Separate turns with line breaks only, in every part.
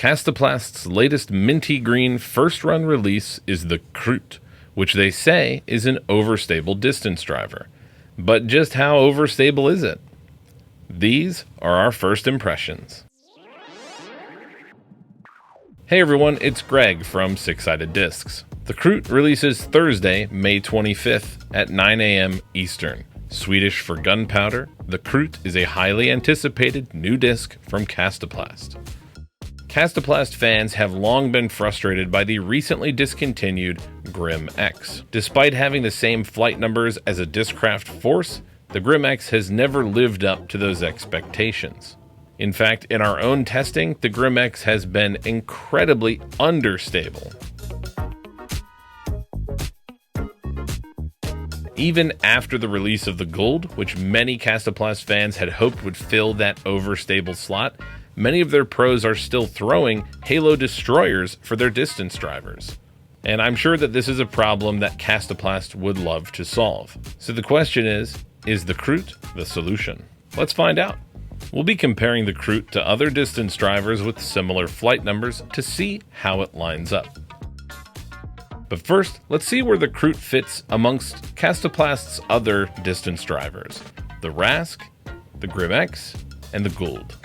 Kastaplast's latest minty green first-run release is the Krout, which they say is an overstable distance driver. But just how overstable is it? These are our first impressions. Hey everyone, it's Greg from Six Sided Discs. The Krout releases Thursday, May 25th at 9 a.m. Eastern. Swedish for gunpowder, the Krout is a highly anticipated new disc from Kastaplast. Kastaplast fans have long been frustrated by the recently discontinued Grim X. Despite having the same flight numbers as a Discraft Force, the Grim X has never lived up to those expectations. In fact, in our own testing, the Grim X has been incredibly understable. Even after the release of the Gold, which many Kastaplast fans had hoped would fill that overstable slot, many of their pros are still throwing Halo Destroyers for their distance drivers. And I'm sure that this is a problem that Kastaplast would love to solve. So the question is the Krout the solution? Let's find out. We'll be comparing the Krout to other distance drivers with similar flight numbers to see how it lines up. But first, let's see where the Krout fits amongst Kastaplast's other distance drivers, the Rask, the Grim X, and the Gould.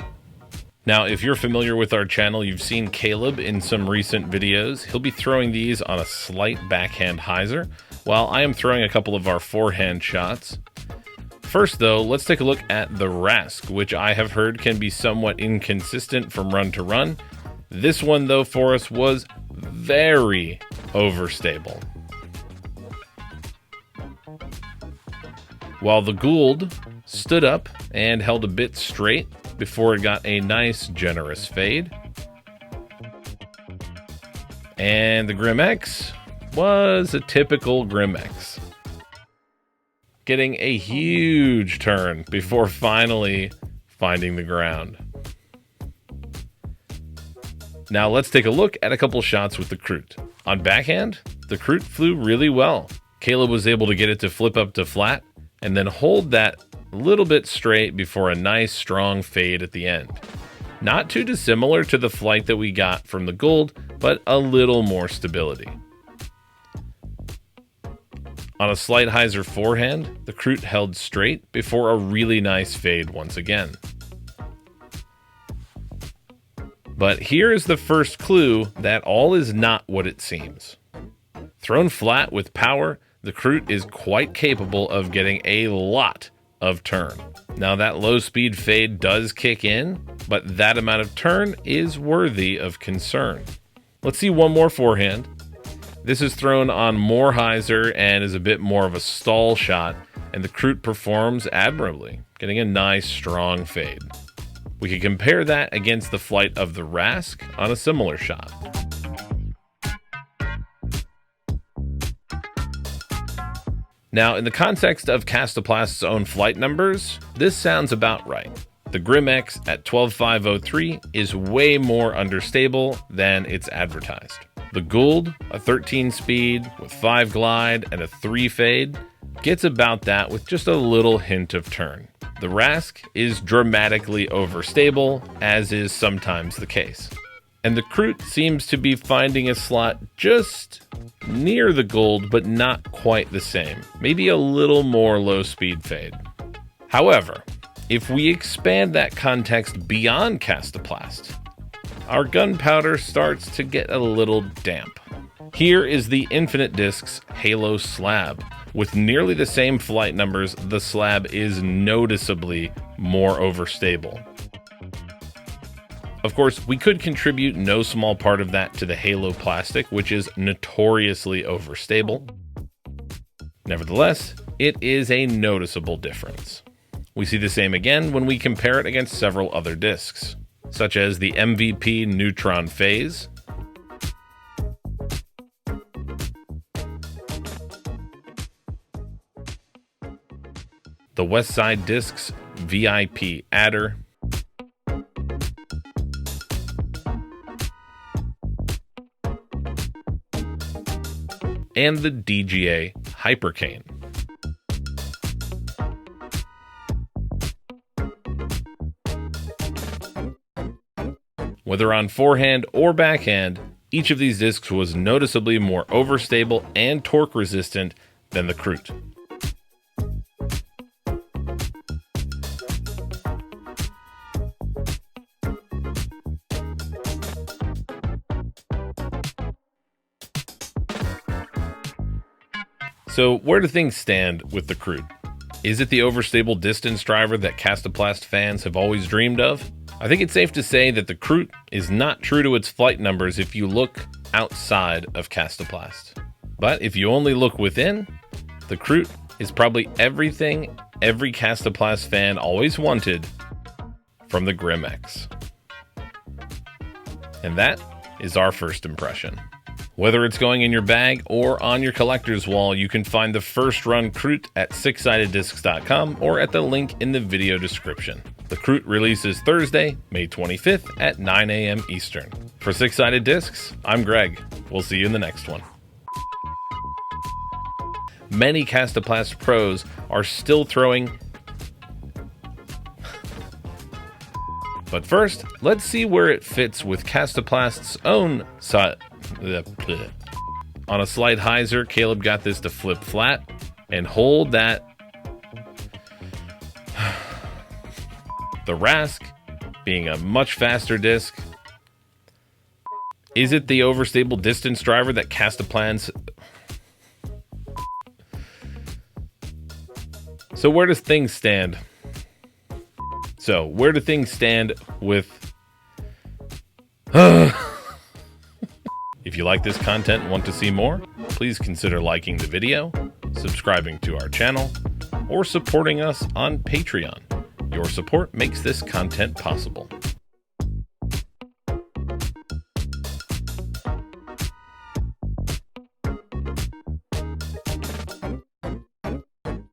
Now, if you're familiar with our channel, you've seen Caleb in some recent videos. He'll be throwing these on a slight backhand hyzer, while I am throwing a couple of our forehand shots. First though, let's take a look at the Rask, which I have heard can be somewhat inconsistent from run to run. This one though for us was very overstable. While the Gould stood up and held a bit straight before it got a nice generous fade. And the Grim X was a typical Grim X, getting a huge turn before finally finding the ground. Now let's take a look at a couple shots with the Krout. On backhand, the Krout flew really well. Caleb was able to get it to flip up to flat and then hold that a little bit straight before a nice strong fade at the end. Not too dissimilar to the flight that we got from the Gold, but a little more stability. On a slight hyzer forehand, the Krout held straight before a really nice fade once again. But here is the first clue that all is not what it seems. Thrown flat with power, the Krout is quite capable of getting a lot of turn. Now that low speed fade does kick in, but that amount of turn is worthy of concern. Let's see one more forehand. This is thrown on more hyzer and is a bit more of a stall shot, and the Krout performs admirably, getting a nice strong fade. We could compare that against the flight of the Rask on a similar shot. Now, in the context of Kastaplast's own flight numbers, this sounds about right. The Grim X at 12.503 is way more understable than it's advertised. The Gould, a 13 speed with 5 glide and a 3 fade, gets about that with just a little hint of turn. The Rask is dramatically overstable, as is sometimes the case. And the Krout seems to be finding a slot just near the Gould, but not quite the same. Maybe a little more low speed fade. However, if we expand that context beyond Kastaplast, our gunpowder starts to get a little damp. Here is the Infinite Discs Halo Slab. With nearly the same flight numbers, the slab is noticeably more overstable. Of course, we could contribute no small part of that to the Halo plastic, which is notoriously overstable. Nevertheless, it is a noticeable difference. We see the same again when we compare it against several other discs, such as the MVP Neutron Phase, the West Side Discs VIP Adder, and the DGA Hypercane. Whether on forehand or backhand, each of these discs was noticeably more overstable and torque resistant than the Krout. So where do things stand with the Krout? Is it the overstable distance driver that Kastaplast fans have always dreamed of? I think it's safe to say that the Krout is not true to its flight numbers if you look outside of Kastaplast. But if you only look within, the Krout is probably everything every Kastaplast fan always wanted from the Grim X. And that is our first impression. Whether it's going in your bag or on your collector's wall, you can find the first run Krout at sixsideddiscs.com or at the link in the video description. The Krout releases Thursday, May 25th at 9 a.m. Eastern. For Six Sided Discs, I'm Greg. We'll see you in the next one. Many Kastaplast pros are still throwing. But first, let's see where it fits with Kastaplast's own side. On a slight hyzer, Caleb got this to flip flat and hold that. The Rask, being a much faster disc. Is it the overstable distance driver that Kastaplast? So where do things stand with... If you like this content and want to see more, please consider liking the video, subscribing to our channel, or supporting us on Patreon. Your support makes this content possible.